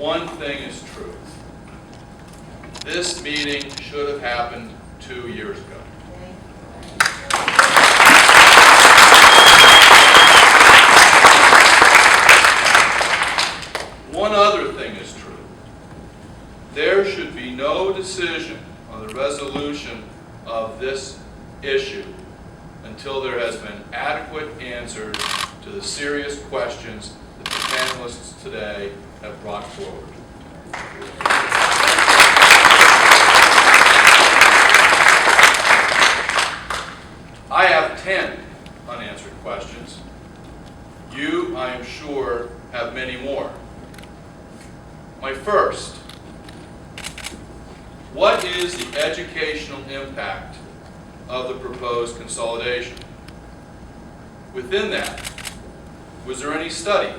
one thing is true. This meeting should have happened 2 years ago. One other thing is true. There should be no decision on the resolution of this issue until there has been adequate answers to the serious questions that the panelists today have brought forward. I have 10 unanswered questions. You, I am sure, have many more. My first, what is the educational impact of the proposed consolidation? Within that, was there any study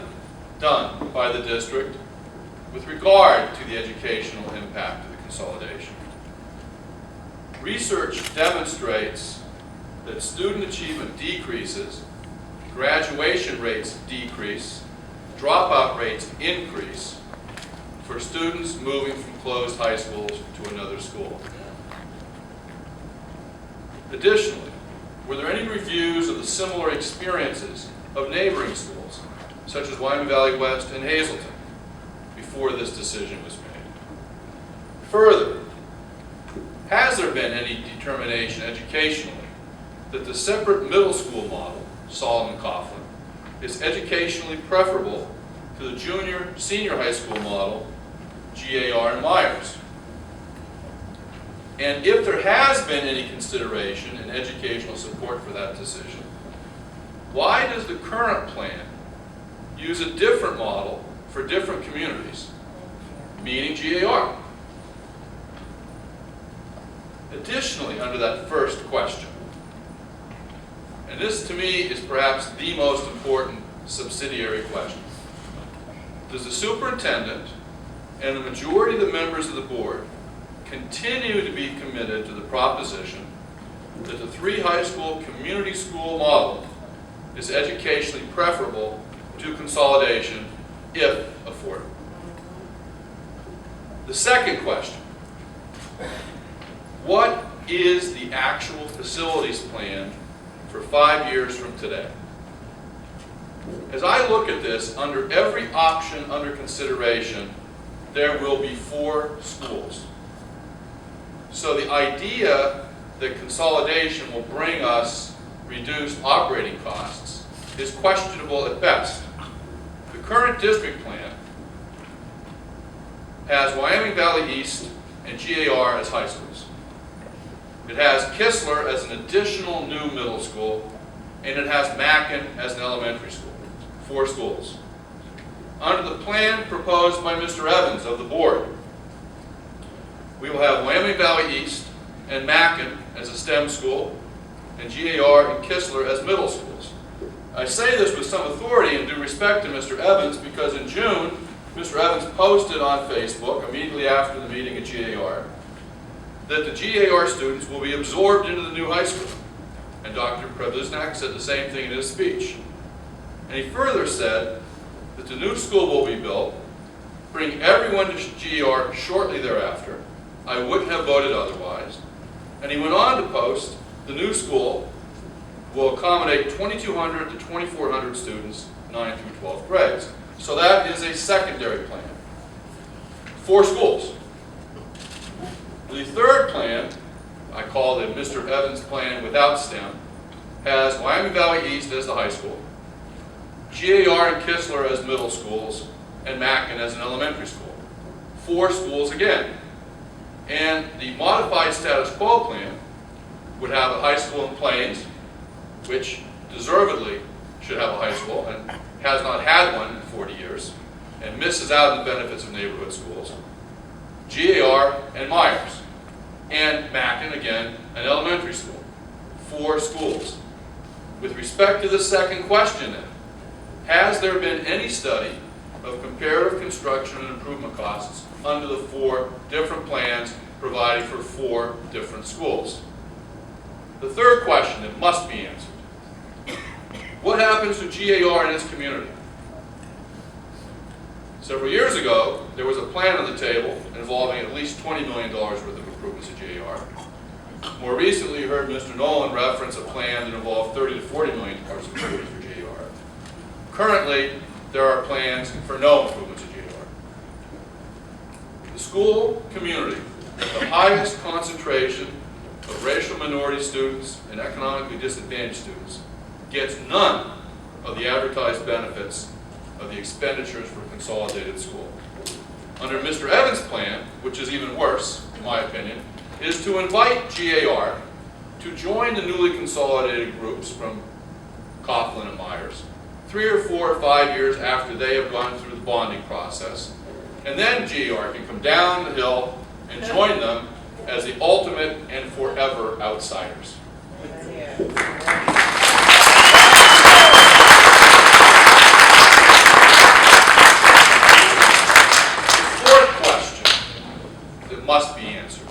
done by the district with regard to the educational impact of the consolidation? Research demonstrates that student achievement decreases, graduation rates decrease, dropout rates increase for students moving from closed high schools to another school. Additionally, were there any reviews of the similar experiences of neighboring schools, such as Wyoming Valley West and Hazleton, before this decision was made? Further, has there been any determination educationally that the separate middle school model, Solomon Coughlin, is educationally preferable to the junior-senior high school model, GAR and Myers? And if there has been any consideration and educational support for that decision, why does the current plan use a different model for different communities, meaning GAR? Additionally, under that first question, and this to me is perhaps the most important subsidiary question, does the superintendent and the majority of the members of the board continue to be committed to the proposition that the 3 high school community school model is educationally preferable to consolidation if affordable? The second question, what is the actual facilities plan for 5 years from today? As I look at this, under every option under consideration, there will be 4 schools. So the idea that consolidation will bring us reduced operating costs is questionable at best. The current district plan has Wyoming Valley East and GAR as high schools. It has Kistler as an additional new middle school, and it has Mackin as an elementary school. 4 schools. Under the plan proposed by Mr. Evans of the board, we will have Wyoming Valley East and Mackin as a STEM school, and GAR and Kistler as middle schools. I say this with some authority and due respect to Mr. Evans because in June, Mr. Evans posted on Facebook immediately after the meeting at GAR that the GAR students will be absorbed into the new high school. And Dr. Previznak said the same thing in his speech. And he further said that the new school will be built, bring everyone to GAR shortly thereafter. I wouldn't have voted otherwise. And he went on to post, the new school will accommodate 2,200 to 2,400 students, 9th through 12th grades. So that is a secondary plan. 4 schools. The third plan, I call it Mr. Evans' plan without STEM, has Wyoming Valley East as the high school, GAR and Kistler as middle schools, and Mackin as an elementary school. 4 schools again. And the modified status quo plan would have a high school in Plains, which deservedly should have a high school and has not had one in 40 years, and misses out on the benefits of neighborhood schools. GAR and Myers. And Mackin, again, an elementary school. 4 schools. With respect to the second question then, has there been any study of comparative construction and improvement costs under the 4 different plans providing for 4 different schools? The third question that must be answered, what happens to GAR and its community? Several years ago, there was a plan on the table involving at least $20 million worth of improvements at GAR. More recently, you heard Mr. Nolan reference a plan that involved $30 to $40 million of improvements for GAR. Currently, there are plans for no improvements at GAR. The school community with the highest concentration of racial minority students and economically disadvantaged students gets none of the advertised benefits of the expenditures for consolidated school. Under Mr. Evans' plan, which is even worse, in my opinion, is to invite GAR to join the newly consolidated groups from Coughlin and Myers 3 or 4 or 5 years after they have gone through the bonding process. And then GAR can come down the hill and join them as the ultimate and forever outsiders. Must be answered.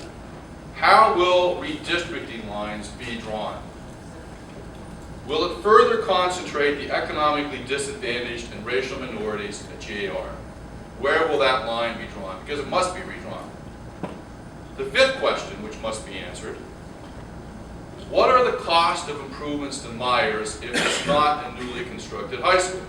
How will redistricting lines be drawn? Will it further concentrate the economically disadvantaged and racial minorities at GAR? Where will that line be drawn? Because it must be redrawn. The fifth question, which must be answered, what are the cost of improvements to Myers if it's not a newly constructed high school?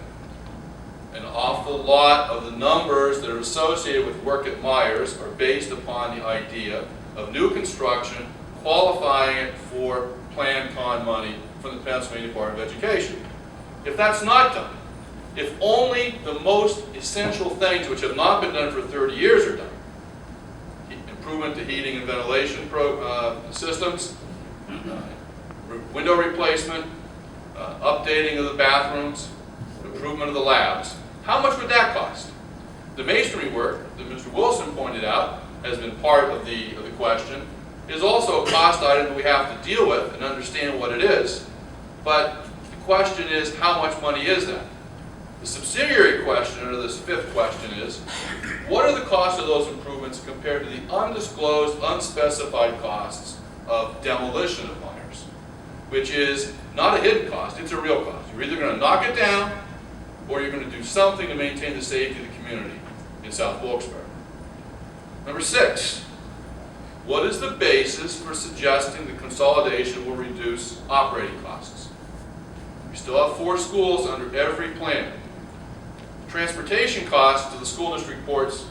An awful lot of the numbers that are associated with work at Myers are based upon the idea of new construction qualifying it for Plan Con money from the Pennsylvania Department of Education. If that's not done, if only the most essential things which have not been done for 30 years are done, improvement to heating and ventilation systems, window replacement, updating of the bathrooms, improvement of the labs, how much would that cost? The masonry work that Mr. Wilson pointed out has been part of the question is also a cost item that we have to deal with and understand what it is. But the question is, how much money is that? The subsidiary question, or this fifth question, is what are the costs of those improvements compared to the undisclosed, unspecified costs of demolition of Myers, which is not a hidden cost, it's a real cost. You're either going to knock it down or you're going to do something to maintain the safety of the community in South Wilkes-Barre. Number 6, what is the basis for suggesting the consolidation will reduce operating costs? We still have 4 schools under every plan. Transportation costs to the school district reports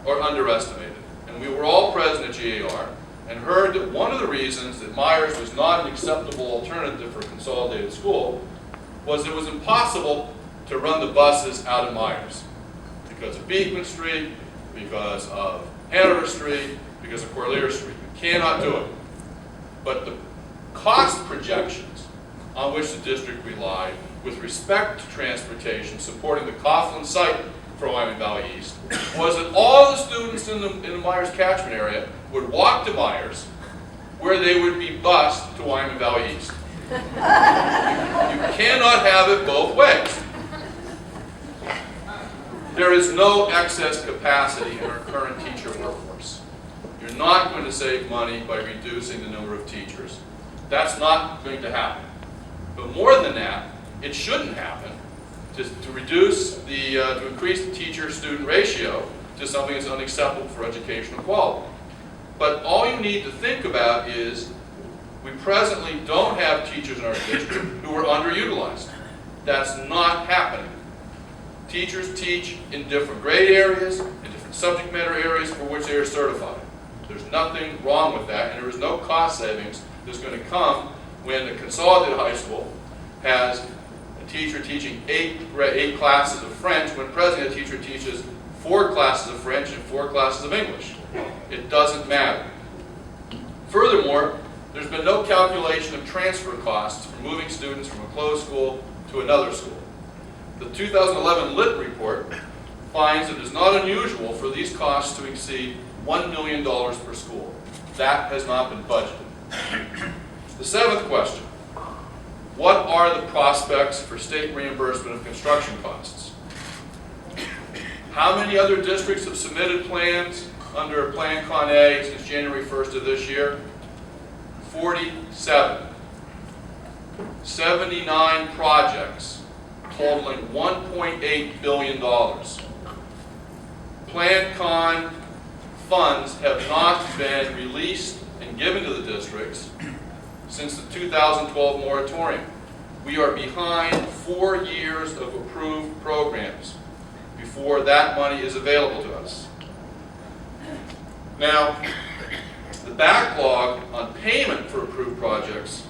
are underestimated. And we were all present at GAR and heard that one of the reasons that Myers was not an acceptable alternative for a consolidated school was it was impossible to run the buses out of Myers because of Beekman Street, because of Hanover Street, because of Corlear Street. You cannot do it. But the cost projections on which the district relied with respect to transportation supporting the Coughlin site for Wyoming Valley East was that all the students in the Myers catchment area would walk to Myers where they would be bused to Wyoming Valley East. You cannot have it both ways. There is no excess capacity in our current teacher workforce. You're not going to save money by reducing the number of teachers. That's not going to happen. But more than that, it shouldn't happen to increase the teacher-student ratio to something that's unacceptable for educational quality. But all you need to think about is we presently don't have teachers in our district who are underutilized. That's not happening. Teachers teach in different grade areas, in different subject matter areas for which they are certified. There's nothing wrong with that, and there is no cost savings that's going to come when a consolidated high school has a teacher teaching 8 classes of French when presently a teacher teaches 4 classes of French and 4 classes of English. It doesn't matter. Furthermore, there's been no calculation of transfer costs for moving students from a closed school to another school. The 2011 LIT report finds that it is not unusual for these costs to exceed $1 million per school. That has not been budgeted. The 7th question, what are the prospects for state reimbursement of construction costs? How many other districts have submitted plans under Plan Con A since January 1st of this year? 47. 79 projects totaling $1.8 billion. Plan-Con funds have not been released and given to the districts since the 2012 moratorium. We are behind 4 years of approved programs before that money is available to us. Now, the backlog on payment for approved projects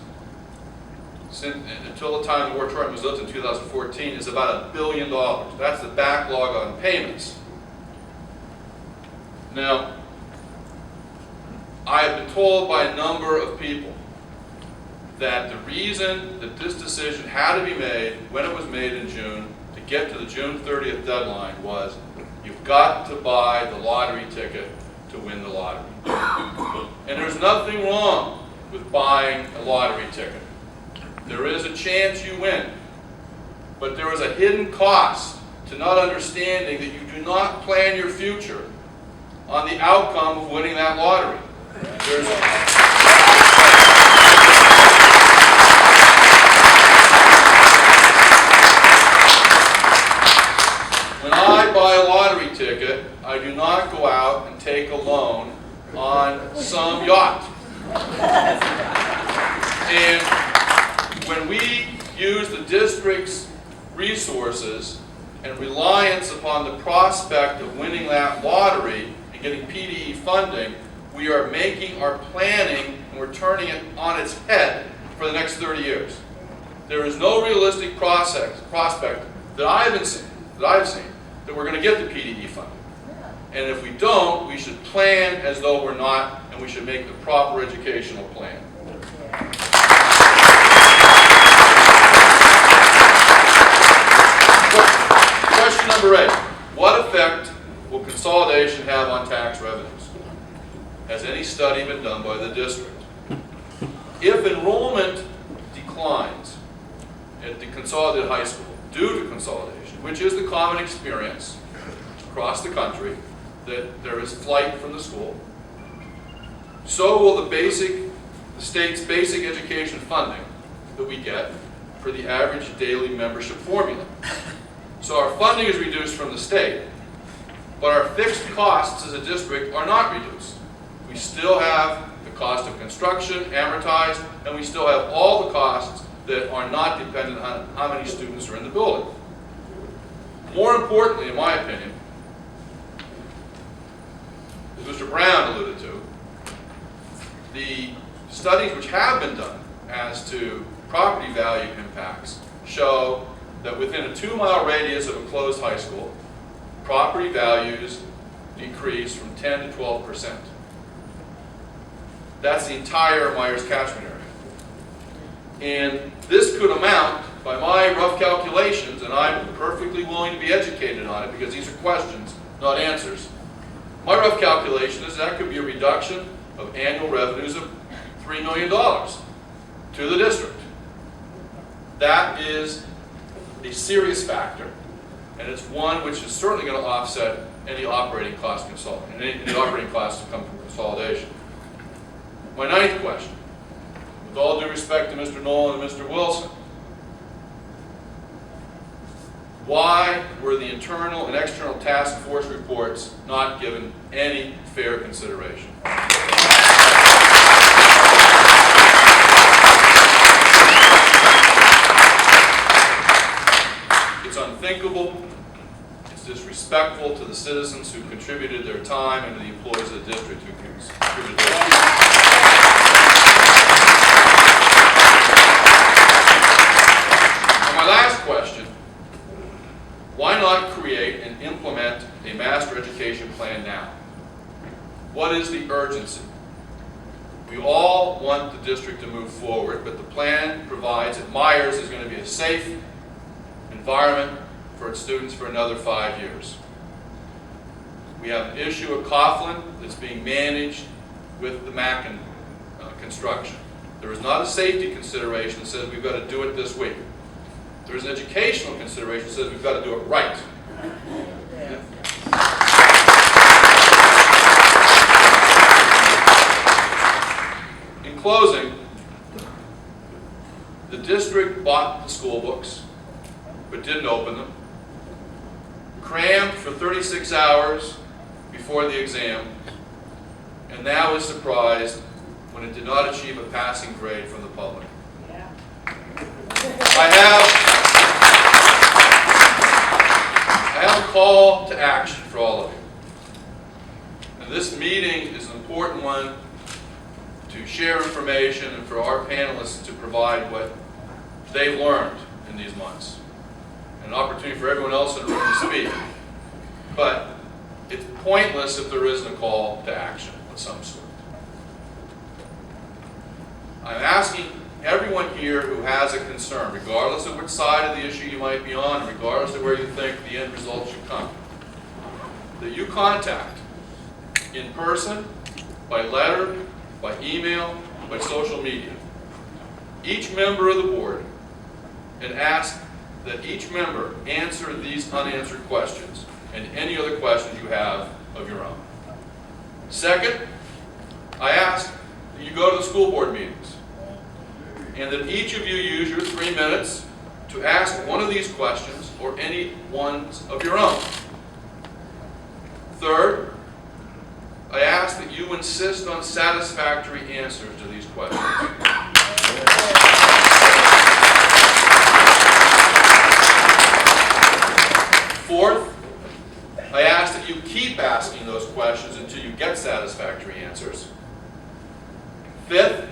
until the time the moratorium was lifted in 2014 is about $1 billion. That's the backlog on payments. Now, I have been told by a number of people that the reason that this decision had to be made when it was made in June to get to the June 30th deadline was you've got to buy the lottery ticket to win the lottery. And there's nothing wrong with buying a lottery ticket. There is a chance you win, but there is a hidden cost to not understanding that you do not plan your future on the outcome of winning that lottery. When I buy a lottery ticket, I do not go out and take a loan on some yacht. And when we use the district's resources and reliance upon the prospect of winning that lottery and getting PDE funding, we are making our planning and we're turning it on its head for the next 30 years. There is no realistic prospect that I've seen that we're going to get the PDE funding. And if we don't, we should plan as though we're not, and we should make the proper educational plan. Question number 8. What effect will consolidation have on tax revenues? Has any study been done by the district? If enrollment declines at the consolidated high school due to consolidation, which is the common experience across the country, that there is flight from the school, so will the state's basic education funding that we get for the average daily membership formula. So our funding is reduced from the state, but our fixed costs as a district are not reduced. We still have the cost of construction amortized, and we still have all the costs that are not dependent on how many students are in the building. More importantly, in my opinion, as Mr. Brown alluded to, the studies which have been done as to property value impacts show that within a 2-mile radius of a closed high school, property values decrease from 10 to 12%. That's the entire Myers catchment area. And this could amount, by my rough calculations, and I'm perfectly willing to be educated on it because these are questions, not answers. My rough calculation is that could be a reduction of annual revenues of $3 million to the district. That is a serious factor, and it's one which is certainly going to offset any operating cost any operating costs that come from consolidation. My 9th question, with all due respect to Mr. Nolan and Mr. Wilson, why were the internal and external task force reports not given any fair consideration? It's unthinkable, it's disrespectful to the citizens who contributed their time and to the employees of the district who contributed their time. My last question, why not create and implement a master education plan now? What is the urgency? We all want the district to move forward, but the plan provides that Myers is going to be a safe environment for its students for another 5 years. We have an issue at Coughlin that's being managed with the Mackin construction. There is not a safety consideration that says we've got to do it this week. There is an educational consideration that says we've got to do it right. In closing, the district bought the school books, but didn't open them, crammed for 36 hours before the exam, and now is surprised when it did not achieve a passing grade from the public. Yeah. I have a call to action for all of you. And this meeting is an important one to share information and for our panelists to provide what they've learned in these months. An opportunity for everyone else in the room to speak. But it's pointless if there isn't a call to action of some sort. I'm asking everyone here who has a concern, regardless of which side of the issue you might be on, regardless of where you think the end result should come, that you contact in person, by letter, by email, by social media, each member of the board, and ask that each member answer these unanswered questions and any other questions you have of your own. Second, I ask that you go to the school board meetings and that each of you use your 3 minutes to ask one of these questions or any ones of your own. Third, I ask that you insist on satisfactory answers to these questions. Fourth, I ask that you keep asking those questions until you get satisfactory answers. Fifth,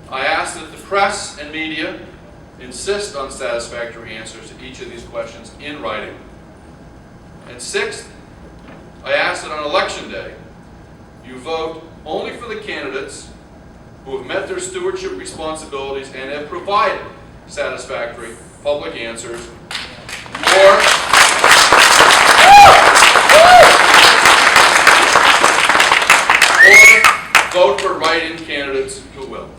I ask that the press and media insist on satisfactory answers to each of these questions in writing. And sixth, I ask that on election day, you vote only for the candidates who have met their stewardship responsibilities and have provided satisfactory public answers, or vote for write-in candidates who will.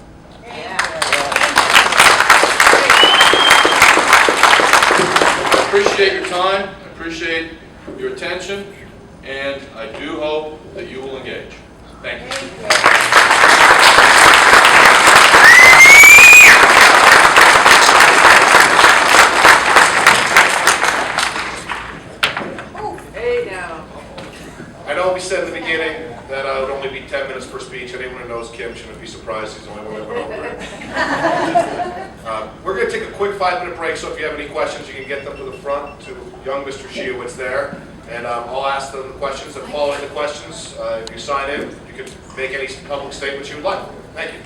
I appreciate your time, I appreciate your attention, and I do hope that you will engage. Thank you. I know we said in the beginning that it would only be 10 minutes per speech. Anyone who knows Kim shouldn't be surprised. He's the only one that went over it. We're going to take a quick 5-minute break, so if you have any questions, you can get them to the front to young Mr. Shiowitz there. And I'll ask them the questions, and following the questions, if you sign in, you can make any public statements you would like. Thank you.